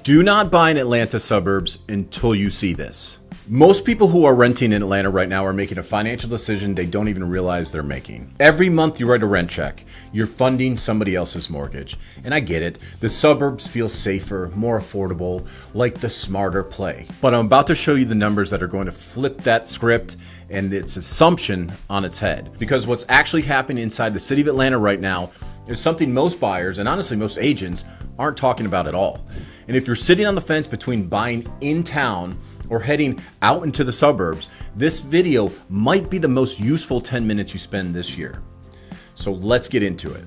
Do not buy in Atlanta suburbs until you see this. Most people who are renting in Atlanta right now are making a financial decision they don't even realize they're making. Every month you write a rent check, you're funding somebody else's mortgage. And I get it, the suburbs feel safer, more affordable, like the smarter play. But I'm about to show you the numbers that are going to flip that script and its assumption on its head. Because what's actually happening inside the city of Atlanta right now is something most buyers, and honestly most agents, aren't talking about at all. And if you're sitting on the fence between buying in town or heading out into the suburbs, this video might be the most useful 10 minutes you spend this year. So let's get into it.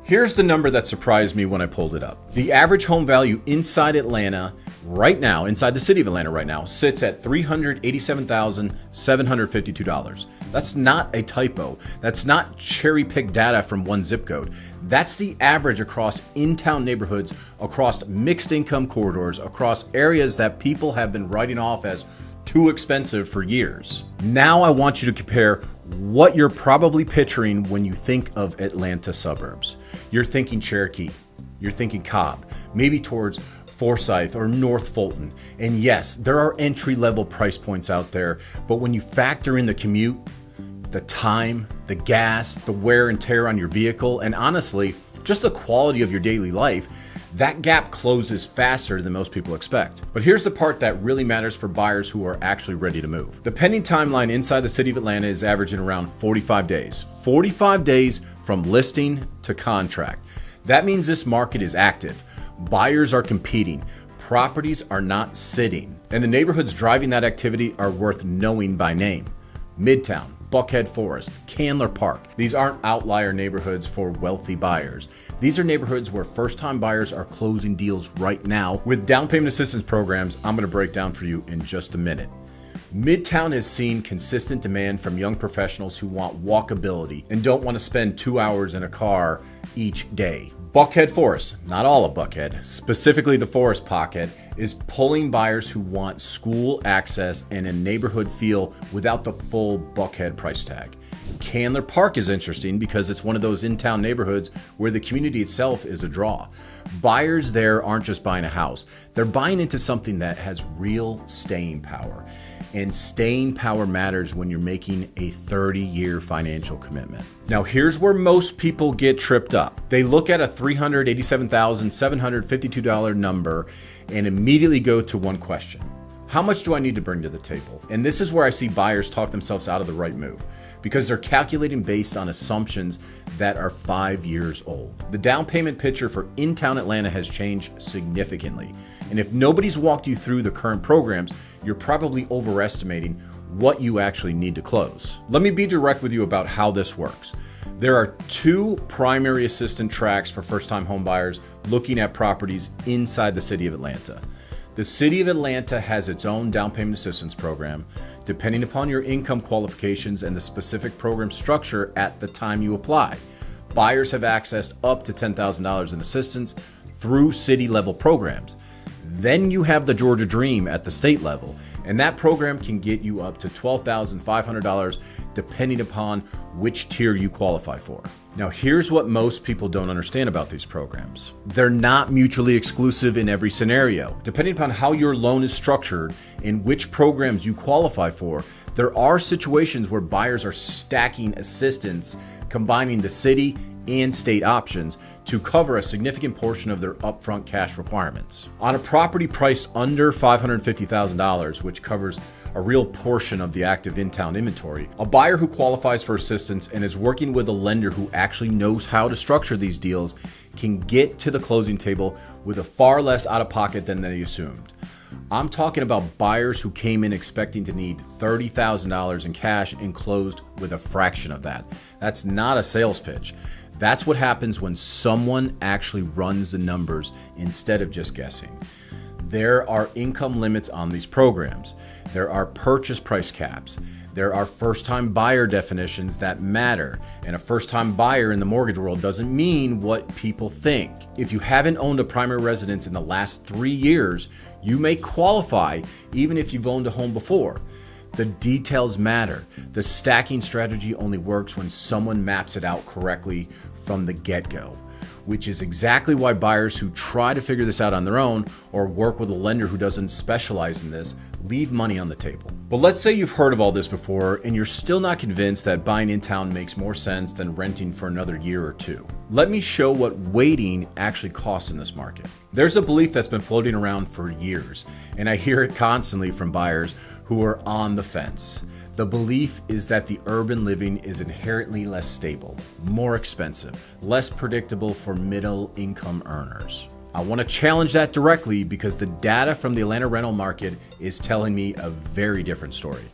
Here's the number that surprised me when I pulled it up. The average home value inside Atlanta right now, inside the city of Atlanta right now, sits at $387,752. That's not a typo. That's not cherry-picked data from one zip code. That's the average across in-town neighborhoods, across mixed income corridors, across areas that people have been writing off as too expensive for years. Now I want you to compare what you're probably picturing when you think of Atlanta suburbs. You're thinking Cherokee, you're thinking Cobb, maybe towards Forsyth or North Fulton. And yes, there are entry-level price points out there, but when you factor in the commute, the time, the gas, the wear and tear on your vehicle, and honestly, just the quality of your daily life, that gap closes faster than most people expect. But here's the part that really matters for buyers who are actually ready to move. The pending timeline inside the city of Atlanta is averaging around 45 days. 45 days from listing to contract. That means this market is active. Buyers are competing. Properties are not sitting. And the neighborhoods driving that activity are worth knowing by name. Midtown, Buckhead Forest, Candler Park. These aren't outlier neighborhoods for wealthy buyers. These are neighborhoods where first-time buyers are closing deals right now with down payment assistance programs I'm going to break down for you in just a minute. Midtown has seen consistent demand from young professionals who want walkability and don't want to spend 2 hours in a car each day. Buckhead Forest, not all of Buckhead, specifically the Forest Pocket, is pulling buyers who want school access and a neighborhood feel without the full Buckhead price tag. Candler Park is interesting because it's one of those in-town neighborhoods where the community itself is a draw. Buyers there aren't just buying a house, they're buying into something that has real staying power. And staying power matters when you're making a 30-year financial commitment. Now here's where most people get tripped up. They look at a $387,752 number and immediately go to one question. How much do I need to bring to the table? And this is where I see buyers talk themselves out of the right move because they're calculating based on assumptions that are 5 years old. The down payment picture for in-town Atlanta has changed significantly. And if nobody's walked you through the current programs, you're probably overestimating what you actually need to close. Let me be direct with you about how this works. There are two primary assistant tracks for first-time home buyers looking at properties inside the city of Atlanta. The city of Atlanta has its own down payment assistance program, depending upon your income qualifications and the specific program structure at the time you apply. Buyers have accessed up to $10,000 in assistance through city level programs. Then you have the Georgia Dream at the state level, and that program can get you up to $12,500 depending upon which tier you qualify for. Now here's what most people don't understand about these programs. They're not mutually exclusive in every scenario. Depending upon how your loan is structured and which programs you qualify for, there are situations where buyers are stacking assistance, combining the city and state options to cover a significant portion of their upfront cash requirements. On a property priced under $550,000, which covers a real portion of the active in-town inventory, a buyer who qualifies for assistance and is working with a lender who actually knows how to structure these deals can get to the closing table with a far less out-of-pocket than they assumed. I'm talking about buyers who came in expecting to need $30,000 in cash and closed with a fraction of that. That's not a sales pitch. That's what happens when someone actually runs the numbers instead of just guessing. There are income limits on these programs. There are purchase price caps. There are first-time buyer definitions that matter. And a first-time buyer in the mortgage world doesn't mean what people think. If you haven't owned a primary residence in the last 3 years, you may qualify even if you've owned a home before. The details matter. The stacking strategy only works when someone maps it out correctly from the get-go, which is exactly why buyers who try to figure this out on their own or work with a lender who doesn't specialize in this leave money on the table. But let's say you've heard of all this before and you're still not convinced that buying in town makes more sense than renting for another year or two. Let me show what waiting actually costs in this market. There's a belief that's been floating around for years, and I hear it constantly from buyers who are on the fence. The belief is that the urban living is inherently less stable, more expensive, less predictable for middle income earners. I want to challenge that directly because the data from the Atlanta rental market is telling me a very different story.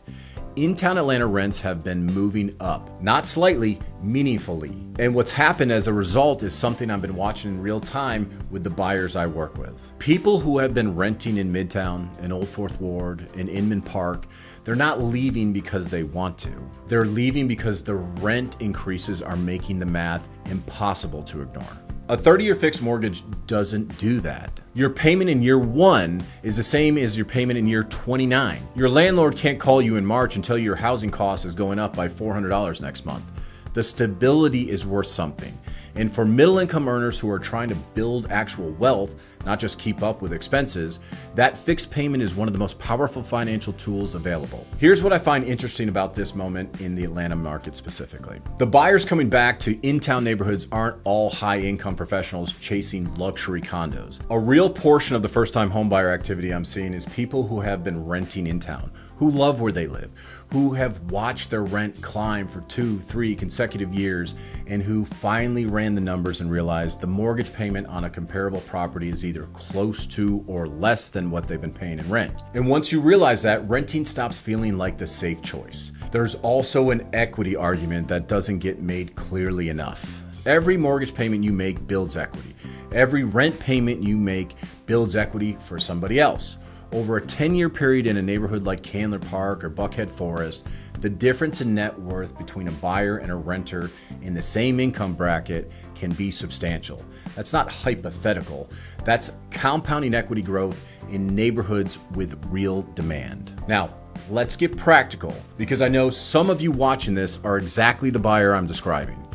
In-town Atlanta rents have been moving up, not slightly, meaningfully. And what's happened as a result is something I've been watching in real time with the buyers I work with. People who have been renting in Midtown, in Old Fourth Ward, in Inman Park, they're not leaving because they want to. They're leaving because the rent increases are making the math impossible to ignore. A 30-year fixed mortgage doesn't do that. Your payment in year 1 is the same as your payment in year 29. Your landlord can't call you in March and tell you your housing cost is going up by $400 next month. The stability is worth something. And for middle income earners who are trying to build actual wealth, not just keep up with expenses, that fixed payment is one of the most powerful financial tools available. Here's what I find interesting about this moment in the Atlanta market specifically. The buyers coming back to in-town neighborhoods aren't all high-income professionals chasing luxury condos. A real portion of the first-time homebuyer activity I'm seeing is people who have been renting in town, who love where they live, who have watched their rent climb for 2-3 consecutive years, and who finally ran the numbers and realized the mortgage payment on a comparable property is either close to or less than what they've been paying in rent. And once you realize that, renting stops feeling like the safe choice. There's also an equity argument that doesn't get made clearly enough. Every mortgage payment you make builds equity. Every rent payment you make builds equity for somebody else. Over a 10-year period in a neighborhood like Candler Park or Buckhead Forest, the difference in net worth between a buyer and a renter in the same income bracket can be substantial. That's not hypothetical. That's compounding equity growth in neighborhoods with real demand. Now, let's get practical, because I know some of you watching this are exactly the buyer I'm describing.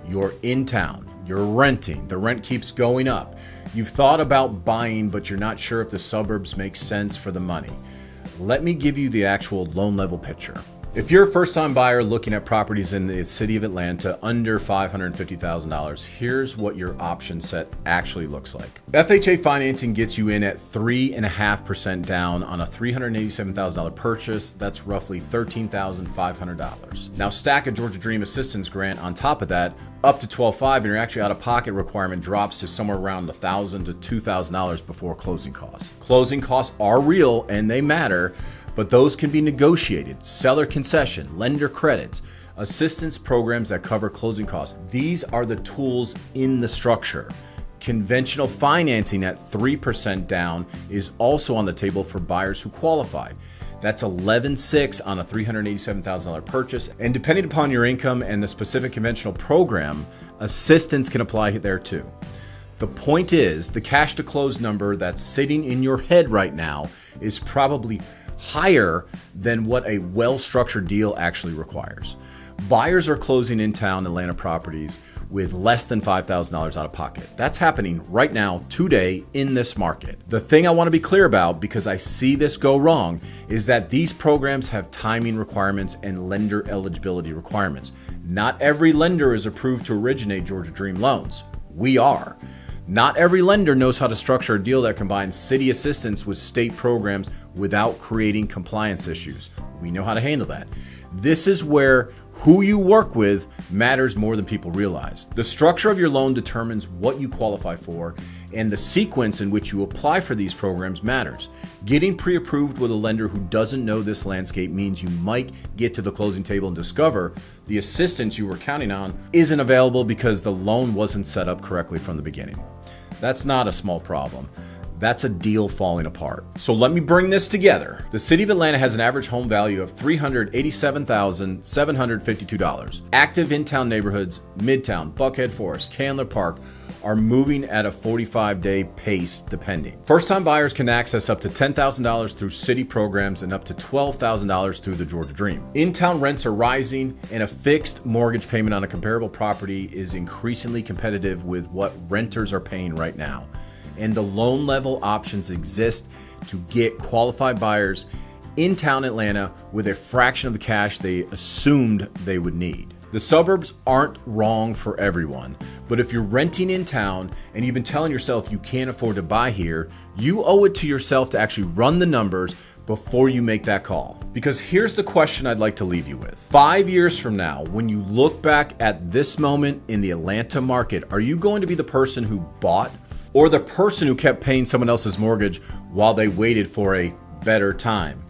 You're in town, you're renting, the rent keeps going up. You've thought about buying, but you're not sure if the suburbs make sense for the money. Let me give you the actual loan level picture. If you're a first-time buyer looking at properties in the city of Atlanta under $550,000, here's what your option set actually looks like. FHA financing gets you in at 3.5% down on a $387,000 purchase. That's roughly $13,500. Now stack a Georgia Dream Assistance Grant on top of that, up to $12,500, and your actually out-of-pocket requirement drops to somewhere around $1,000 to $2,000 before closing costs. Closing costs are real and they matter, but those can be negotiated. Seller concession, lender credits, assistance programs that cover closing costs. These are the tools in the structure. Conventional financing at 3% down is also on the table for buyers who qualify. That's $11,600 on a $387,000 purchase. And depending upon your income and the specific conventional program, assistance can apply there too. The point is, the cash to close number that's sitting in your head right now is probably higher than what a well-structured deal actually requires. Buyers are closing in town Atlanta properties with less than $5,000 out of pocket. That's happening right now, today, in this market. The thing I want to be clear about, because I see this go wrong, is that these programs have timing requirements and lender eligibility requirements. Not every lender is approved to originate Georgia Dream loans. We are. Not every lender knows how to structure a deal that combines city assistance with state programs without creating compliance issues. We know how to handle that. This is where who you work with matters more than people realize. The structure of your loan determines what you qualify for, and the sequence in which you apply for these programs matters. Getting pre-approved with a lender who doesn't know this landscape means you might get to the closing table and discover the assistance you were counting on isn't available because the loan wasn't set up correctly from the beginning. That's not a small problem. that's a deal falling apart. So let me bring this together. The city of Atlanta has an average home value of $387,752. Active in-town neighborhoods, Midtown, Buckhead Forest, Candler Park, are moving at a 45-day pace depending. First-time buyers can access up to $10,000 through city programs and up to $12,000 through the Georgia Dream. In-town rents are rising, and a fixed mortgage payment on a comparable property is increasingly competitive with what renters are paying right now. And the loan level options exist to get qualified buyers in town Atlanta with a fraction of the cash they assumed they would need. The suburbs aren't wrong for everyone, but if you're renting in town and you've been telling yourself you can't afford to buy here, you owe it to yourself to actually run the numbers before you make that call. Because here's the question I'd like to leave you with. 5 years from now, when you look back at this moment in the Atlanta market, are you going to be the person who bought or the person who kept paying someone else's mortgage while they waited for a better time?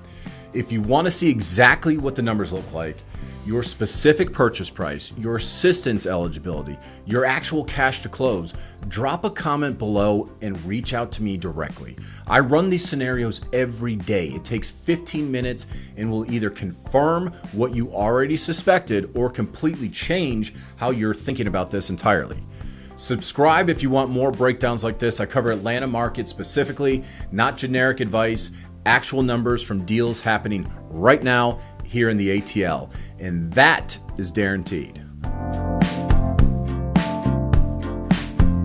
If you want to see exactly what the numbers look like, your specific purchase price, your assistance eligibility, your actual cash to close, drop a comment below and reach out to me directly. I run these scenarios every day. It takes 15 minutes and will either confirm what you already suspected or completely change how you're thinking about this entirely. Subscribe if you want more breakdowns like this. I cover Atlanta market specifically, not generic advice, actual numbers from deals happening right now here in the ATL, and that is guaranteed.